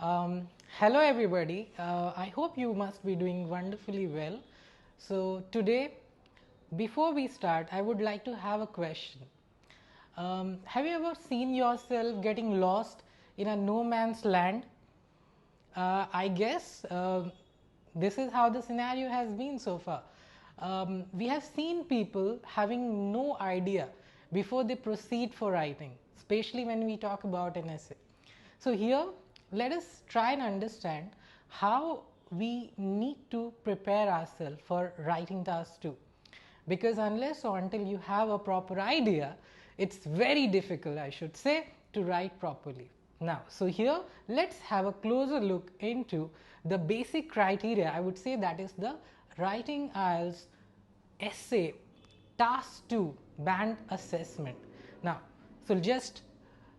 Hello everybody, I hope you must be doing wonderfully well. So today, before we start, I would like to have a question. Have you ever seen yourself getting lost in a no man's land? I guess this is how the scenario has been so far. We have seen people having no idea before they proceed for writing, especially when we talk about an essay. So here, let us try and understand how we need to prepare ourselves for writing task 2. Because unless or until you have a proper idea, it's very difficult, I should say, to write properly. Now, so here let's have a closer look into the basic criteria. I would say that is the Writing IELTS Essay Task 2 Band Assessment. Now, so just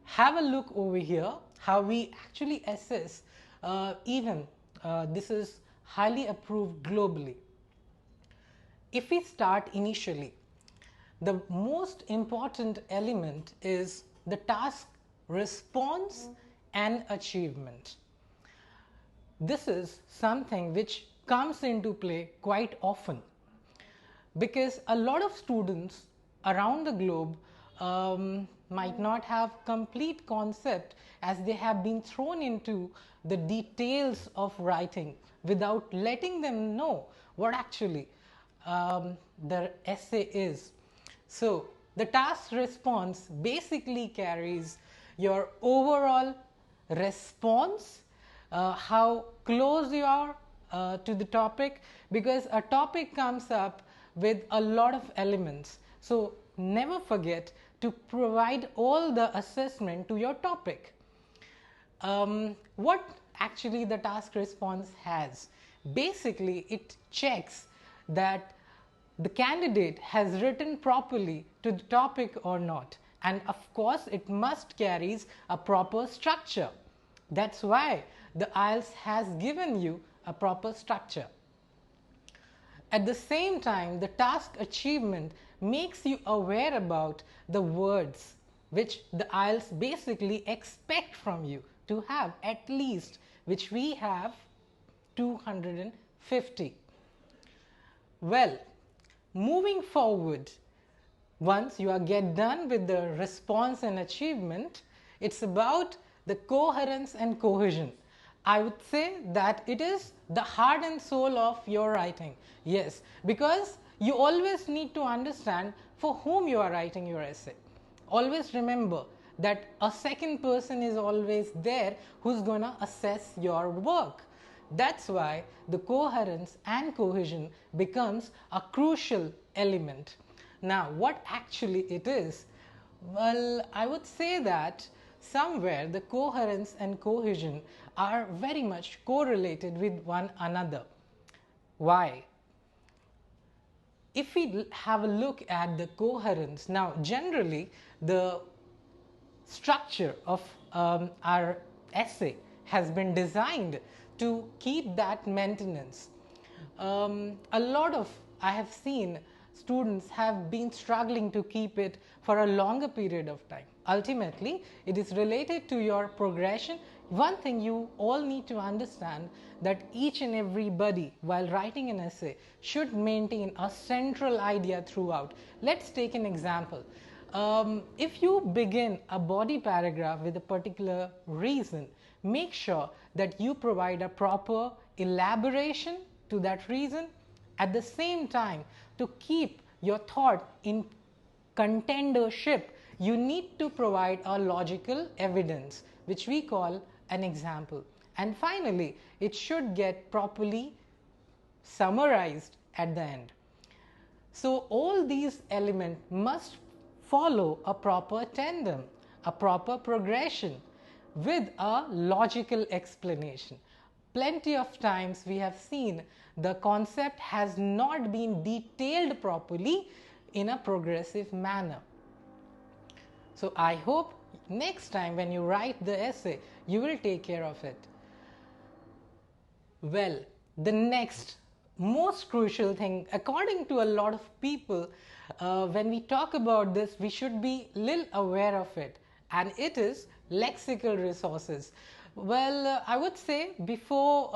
have a look over here how we actually assess this is highly approved globally. If we start initially, the most important element is the task response and achievement. This is something which comes into play quite often because a lot of students around the globe might not have complete concept as they have been thrown into the details of writing without letting them know what actually the essay is. So the task response basically carries your overall response, how close you are to the topic, because a topic comes up with a lot of elements. So never forget to provide all the assessment to your topic. What actually the task response has? Basically, it checks that the candidate has written properly to the topic or not. And of course, it must carries a proper structure. That's why the IELTS has given you a proper structure. At the same time, the task achievement makes you aware about the words which the IELTS basically expect from you to have at least, which we have 250. Well, moving forward, once you are get done with the response and achievement, it's about the coherence and cohesion. I would say that it is the heart and soul of your writing. Yes, because you always need to understand for whom you are writing your essay. Always remember that a second person is always there who's going to assess your work. That's why the coherence and cohesion becomes a crucial element. Now, what actually it is? Well, I would say that somewhere the coherence and cohesion are very much correlated with one another. Why? If we have a look at the coherence, now generally the structure of our essay has been designed to keep that maintenance. A lot of, I have seen students have been struggling to keep it for a longer period of time. Ultimately, it is related to your progression. One thing you all need to understand that each and everybody while writing an essay should maintain a central idea throughout. Let's take an example. If you begin a body paragraph with a particular reason, make sure that you provide a proper elaboration to that reason. At the same time, to keep your thought in contendership, you need to provide a logical evidence, which we call an example. And finally, it should get properly summarized at the end. So all these elements must follow a proper tandem, a proper progression with a logical explanation. Plenty of times we have seen the concept has not been detailed properly in a progressive manner. So I hope next time when you write the essay, you will take care of it. Well, the next most crucial thing, according to a lot of people, when we talk about this, we should be little aware of it, and it is lexical resources. Well, I would say before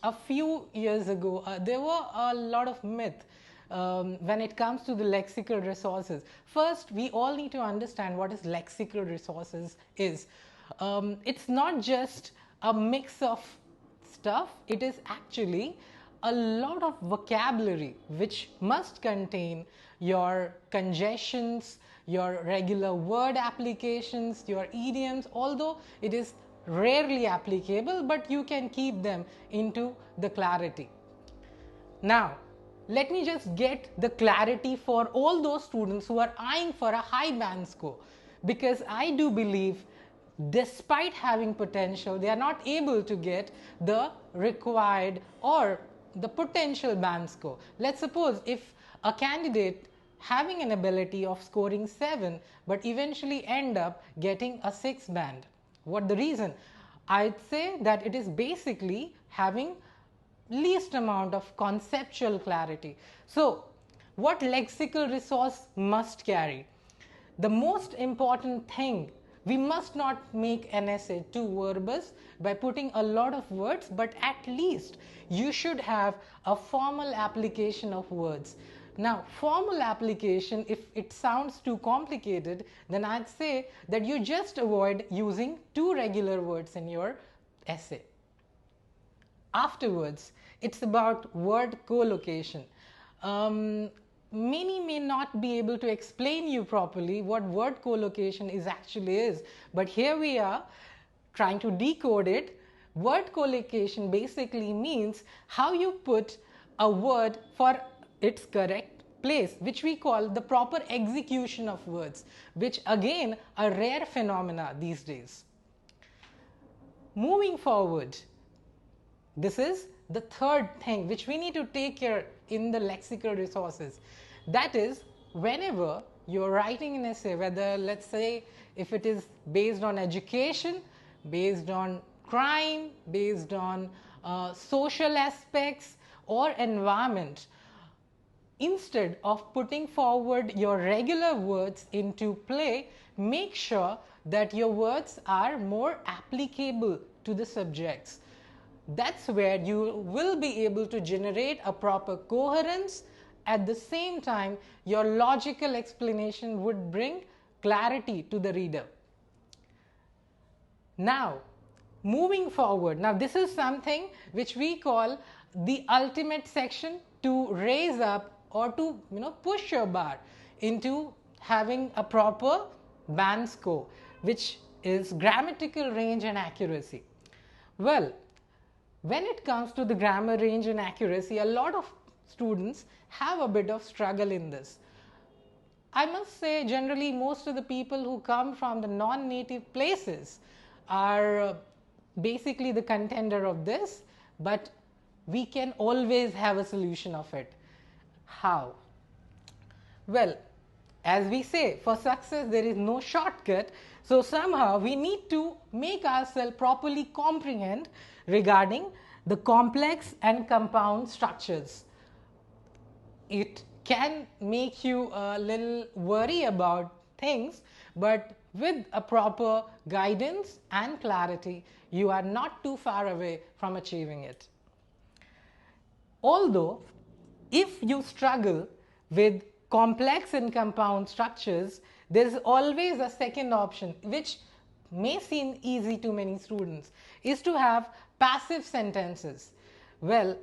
a few years ago, there were a lot of myth when it comes to the lexical resources. First, we all need to understand what is lexical resources is. It's not just a mix of stuff, it is actually a lot of vocabulary which must contain your congestions, your regular word applications, your idioms, although it is rarely applicable, but you can keep them into the clarity. Now, let me just get the clarity for all those students who are eyeing for a high band score, because I do believe despite having potential, they are not able to get the required or the potential band score. Let's suppose if a candidate having an ability of scoring 7 but eventually end up getting a 6 band. What the reason? I'd say that it is basically having least amount of conceptual clarity. So, what lexical resource must carry? The most important thing, we must not make an essay too verbose by putting a lot of words, but at least you should have a formal application of words. Now, formal application, if it sounds too complicated, then I'd say that you just avoid using 2 regular words in your essay. Afterwards, it's about word co-location. Many may not be able to explain you properly what word co-location actually is, but here we are trying to decode it. Word co-location basically means how you put a word for its correct place, which we call the proper execution of words, which again a rare phenomena these days. Moving forward, this is the third thing which we need to take care in the lexical resources. That is, whenever you're writing an essay, whether let's say if it is based on education, based on crime, based on social aspects or environment, instead of putting forward your regular words into play, make sure that your words are more applicable to the subjects. That's where you will be able to generate a proper coherence. At the same time, your logical explanation would bring clarity to the reader. Now, moving forward, now this is something which we call the ultimate section to raise up or to push your bar into having a proper band score, which is grammatical range and accuracy. Well, when it comes to the grammar range and accuracy, a lot of students have a bit of struggle in this. I must say, generally, most of the people who come from the non-native places are basically the contender of this, but we can always have a solution of it. How? Well, as we say, for success there is no shortcut, so somehow we need to make ourselves properly comprehend regarding the complex and compound structures. It can make you a little worry about things, but with a proper guidance and clarity, you are not too far away from achieving it. Although, if you struggle with complex and compound structures, there is always a second option, which may seem easy to many students, is to have passive sentences. Well,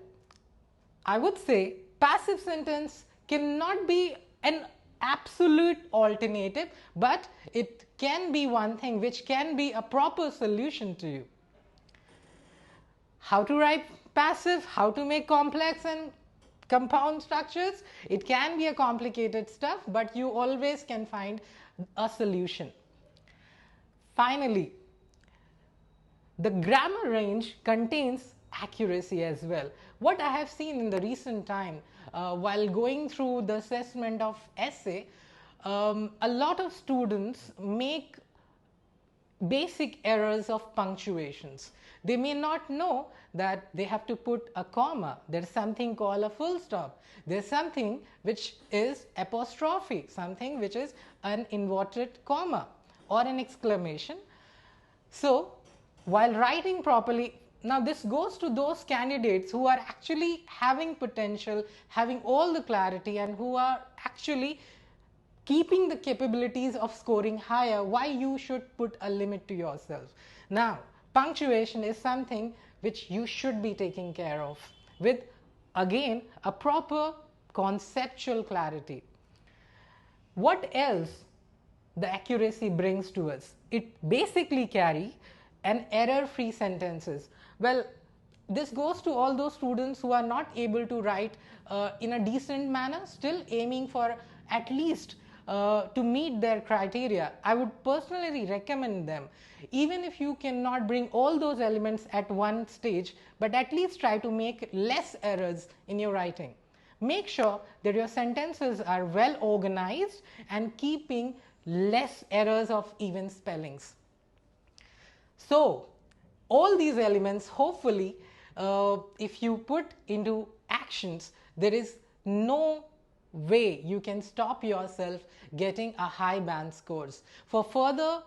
I would say passive sentence cannot be an absolute alternative, but it can be one thing which can be a proper solution to you. How to write passive, how to make complex and compound structures? It can be a complicated stuff, but you always can find a solution. Finally, the grammar range contains accuracy as well. What I have seen in the recent time while going through the assessment of essay, a lot of students make basic errors of punctuations. They may not know that they have to put a comma. There's something called a full stop. There's something which is apostrophe, something which is an inverted comma or an exclamation. So, while writing properly, now this goes to those candidates who are actually having potential, having all the clarity, and who are actually keeping the capabilities of scoring higher. Why you should put a limit to yourself. Now, punctuation is something which you should be taking care of with, again, a proper conceptual clarity. What else the accuracy brings to us? It basically carry an error-free sentences. Well, this goes to all those students who are not able to write in a decent manner, still aiming for at least to meet their criteria. I would personally recommend them, even if you cannot bring all those elements at one stage, but at least try to make less errors in your writing. Make sure that your sentences are well organized and keeping less errors of even spellings. So, all these elements, hopefully, if you put into actions, there is no way you can stop yourself getting a high band scores. For further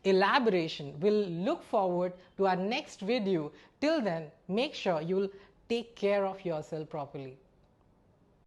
elaboration, we'll look forward to our next video. Till then, make sure you'll take care of yourself properly.